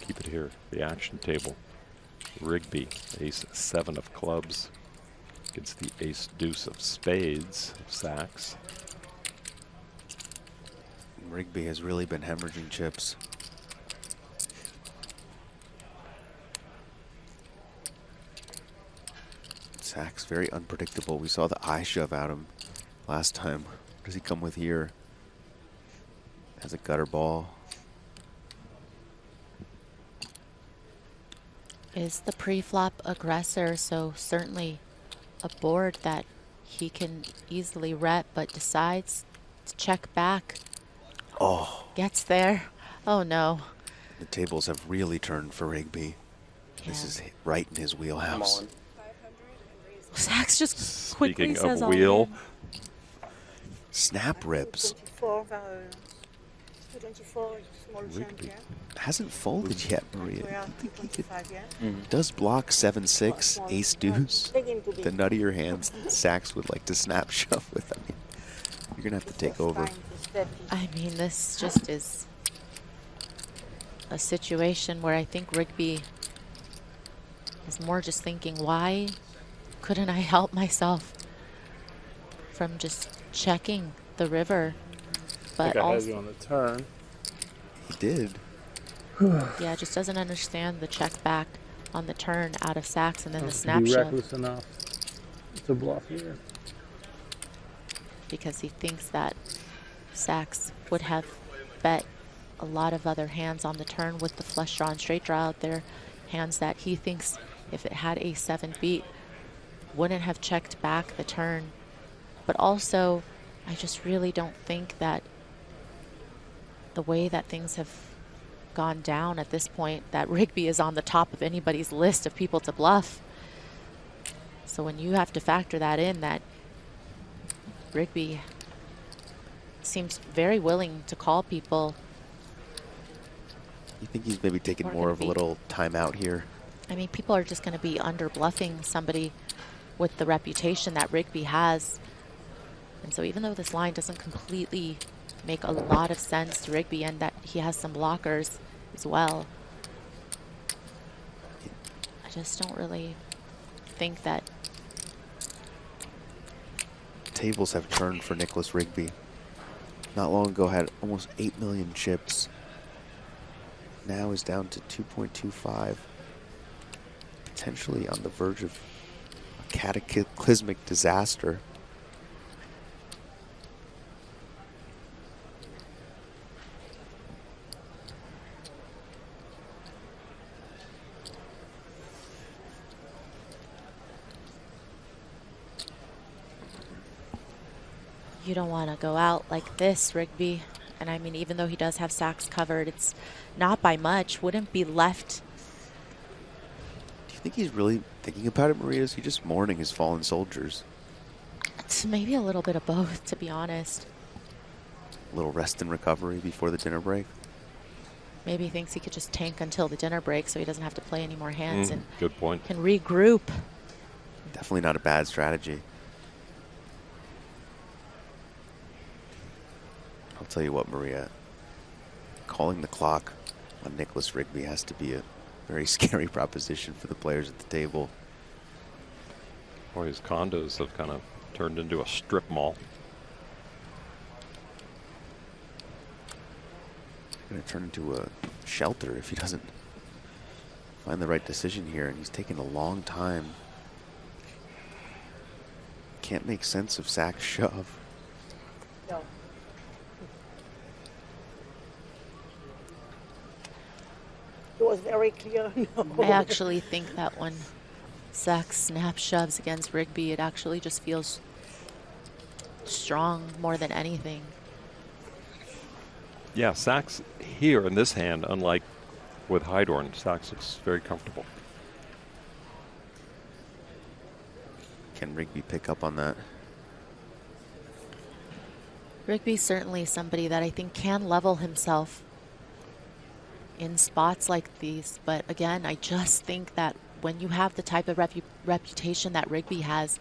keep it here. The action table. Rigby, ace-7 of clubs against the ace-deuce of spades of Sachs. Rigby has really been hemorrhaging chips. Sachs very unpredictable. We saw the eye shove at him last time. What does he come with here? Has a gutter ball. Is the pre-flop aggressor, so certainly a board that he can easily rep, but decides to check back. Oh. Gets there. Oh no. The tables have really turned for Rigby. Yeah. This is right in his wheelhouse. Sachs just quickly Speaking says of all wheel, in. Snap rips. Rigby hasn't folded yet, Maria. Do you think he could, does block 7-6, ace deuce, the nuttier hands that Sachs would like to snap shove with. I mean, you're gonna have to take over. I mean, this just is a situation where I think Rigby is more just thinking, why couldn't I help myself from just checking the river? But I had also, you on the turn. He did. yeah, just doesn't understand the check back on the turn out of Sachs and then the To snap be shove, reckless enough to bluff here. because he thinks that Sachs would have bet a lot of other hands on the turn with the flush draw and straight draw out there. Hands that he thinks if it had a 7 beat wouldn't have checked back the turn. But also, I just really don't think that the way that things have gone down at this point, that Rigby is on the top of anybody's list of people to bluff. So when you have to factor that in, that Rigby seems very willing to call people. You think he's maybe taking more of a little timeout here? I mean, people are just going to be under bluffing somebody with the reputation that Rigby has. And so even though this line doesn't completely make a lot of sense to Rigby, and that he has some blockers as well, I just don't really think that. Tables have turned for Nicholas Rigby. Not long ago had almost 8 million chips. Now is down to 2.25. Potentially on the verge of a cataclysmic disaster. You don't want to go out like this, Rigby. And I mean, even though he does have Sachs covered, it's not by much. Wouldn't be left. Do you think he's really thinking about it, Maria? Is he just mourning his fallen soldiers? It's maybe a little bit of both, to be honest. A little rest and recovery before the dinner break? Maybe he thinks he could just tank until the dinner break so he doesn't have to play any more hands and good point. can regroup. Definitely not a bad strategy. I'll tell you what, Maria, calling the clock on Nicholas Rigby has to be a very scary proposition for the players at the table. Boy, his condos have kind of turned into a strip mall. It's going to turn into a shelter if he doesn't find the right decision here, and he's taking a long time. Can't make sense of Sachs' shove. No. It was very clear. No. I actually think that when Sachs snap shoves against Rigby, it actually just feels strong more than anything. Yeah, Sachs here in this hand, unlike with Heidorn, Sachs looks very comfortable. Can Rigby pick up on that? Rigby's certainly somebody that I think can level himself in spots like these. But again, I just think that when you have the type of reputation that Rigby has,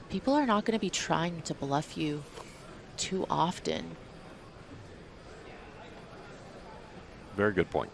people are not going to be trying to bluff you too often. Very good point.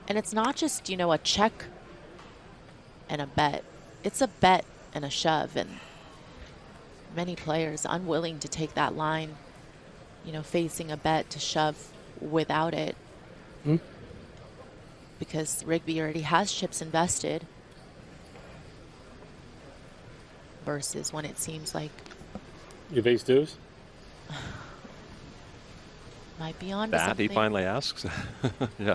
And it's not just, you know, a check and a bet. It's a bet and a shove, and many players unwilling to take that line, you know, facing a bet to shove without it. Because Rigby already has chips invested versus when it seems like You face deuce? might be on to That, something. he finally asks. Yeah.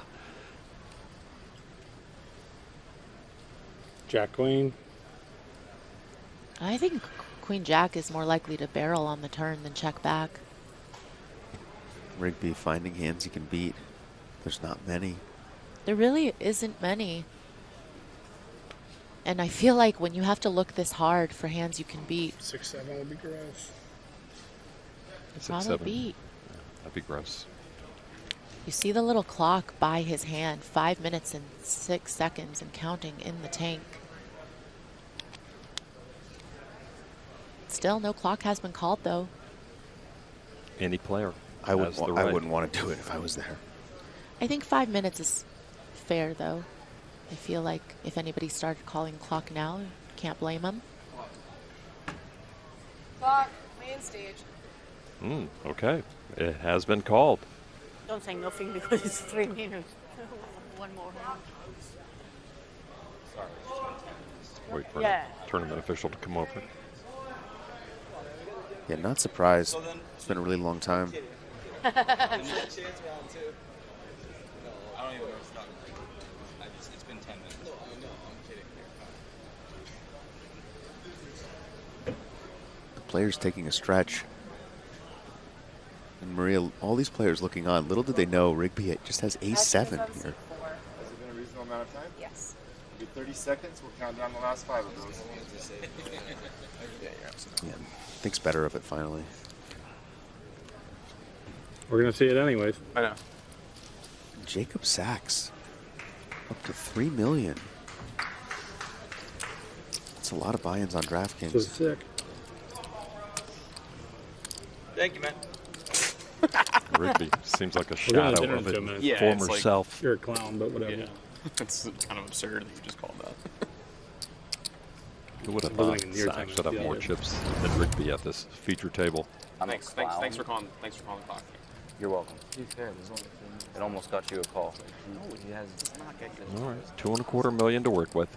Jack queen. I think Queen Jack is more likely to barrel on the turn than check back. Rigby finding hands he can beat. There's not many. There really isn't many. And I feel like when you have to look this hard for hands you can beat, 6-7 would be gross. Six, probably seven. beat. That'd be gross. You see the little clock by his hand, 5 minutes and 6 seconds and counting in the tank. Still, no clock has been called though. Any player I has the right. wouldn't want to do it if I was there. I think 5 minutes is fair though. I feel like if anybody started calling clock now, can't blame them. Clock, main stage. Okay. It has been called. Don't say nothing because it's 3 minutes. One more. Wait for Yeah. a tournament official to come over. Yeah, not surprised. It's been a really long time. It's been 10 minutes. The players taking a stretch. And Maria, all these players looking on. Little did they know Rigby just has ace-7 here. Has it been a reasonable amount of time? Yes. Be 30 seconds. We'll count down the last 5 of those. Yeah, thinks better of it finally. We're going to see it anyways. I know. Jacob Sachs, up to 3 million. That's a lot of buy-ins on So DraftKings. sick. Thank you, man. Rigby seems like a We're going to shadow dinner of in 2 it. minutes. Yeah, Former it's like- self. You're a clown, but whatever. Yeah. It's kind of absurd that you just called that. Who would have It wasn't thought even near time Sachs should have to more see it. chips than Rigby at this feature table? Thanks for calling the clock. You're welcome. It almost got you a call. All right, $2.25 million to work with.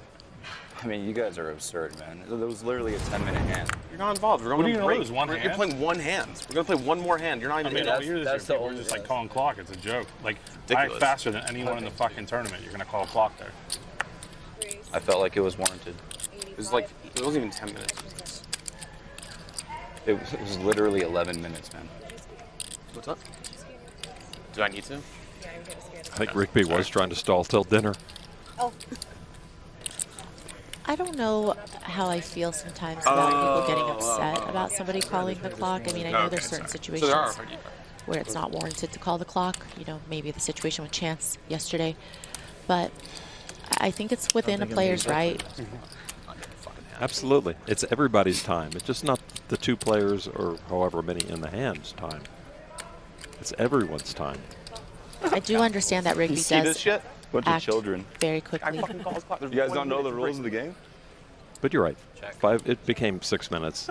I mean, you guys are absurd, man. It was literally a 10-minute hand. You're not involved. We're What going are you to gonna break. lose, one You're hand? playing one hand. We're going to play one more hand. You're not I even mean, in all it. year this that's year, the people are only just like way. calling clock. It's a joke. Like, Ridiculous. faster than anyone in the fucking tournament. You're going to call clock there. I felt like it was warranted. It was like, it wasn't even 10 minutes. It was literally 11 minutes, man. What's up? Do I need to? I think Rigby was trying to stall till dinner. Oh, I don't know how I feel sometimes about people getting upset about somebody calling the clock. I mean, I know there's certain situations So there are. where it's not warranted to call the clock. You know, maybe the situation with Chance yesterday. But I think it's within a player's right. Absolutely. It's everybody's time. It's just not the 2 players or however many in the hand's time. It's everyone's time. I do understand that Rigby You see this does shit? Bunch act of children. very quickly. You guys don't know the rules of the game? But you're right. It became 6 minutes.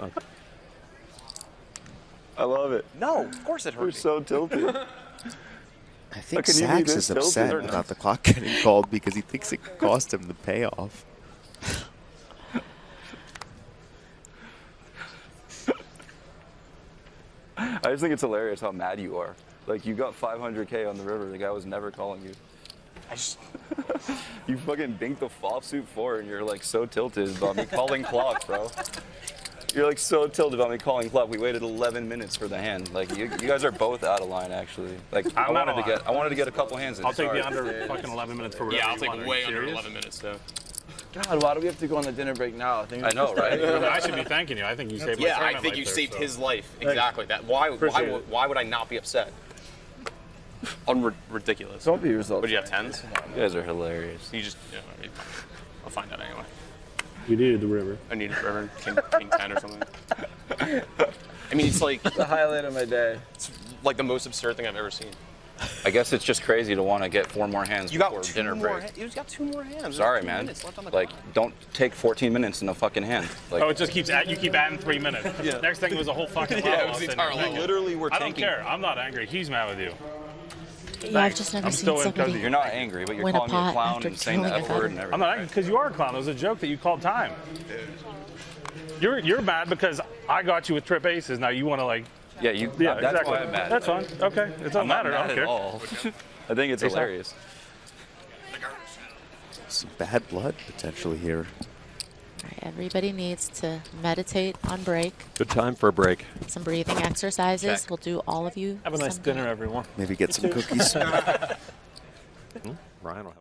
I love it. No, of course it We're hurt. so tilted. I think can you be Sachs this is upset tilted? about the clock getting called because he thinks it could cost him the payoff. I just think it's hilarious how mad you are. Like, you got 500K on the river. The guy was never calling you. I just, You fucking binked the flop suit 4 and you're like so tilted about me calling clock, bro. You're like so tilted about me calling clock. We waited 11 minutes for the hand. Like, you guys are both out of line, actually. Like, I I'm out wanted of line. to get a couple hands in. I'll take Sorry. the under fucking 11 minutes for whatever yeah, I'll you take want. Are way you under serious? 11 minutes, so. God, why do we have to go on the dinner break now? I think I know, right? I should be thanking you. I think you saved my Yeah, I tournament think life you there, saved so. his life. Exactly. That. Why would I not be upset? Ridiculous. Don't be yourself. Would you have 10s? You guys are hilarious. You just, I'll find out anyway. You needed the river. I need a king 10 or something. I mean, it's like The highlight of my day. it's like the most absurd thing I've ever seen. I guess it's just crazy to want to get 4 more hands You got before 2 dinner more. break. You got 2 more hands. There's Sorry, 2 man. minutes left on the Like, clock. don't take 14 minutes in a fucking hand. Like, Oh, it just keeps you keep adding 3 minutes. Yeah. Next thing was a whole fucking Yeah, level. it was the entire I level. literally were don't tanking. care. I'm not angry. He's mad with you. Yeah, I've just never I'm seen still in somebody custody. you're not angry, but you're win a calling me a pot clown after and saying the killing F a word guy. and everything. I'm not angry because you are a clown. It was a joke that you called time. You're mad because I got you with trip aces. Now you want to like. Yeah, Yeah, that's exactly. why I'm mad. That's fine. Okay, it doesn't I'm not matter. I mad don't at care. all. I think it's hilarious. Some bad blood potentially here. All right, everybody needs to meditate on break. Good time for a break. Some breathing exercises. Check. will do all of you. Have a nice someday. dinner, everyone. Maybe get some cookies. Ryan will have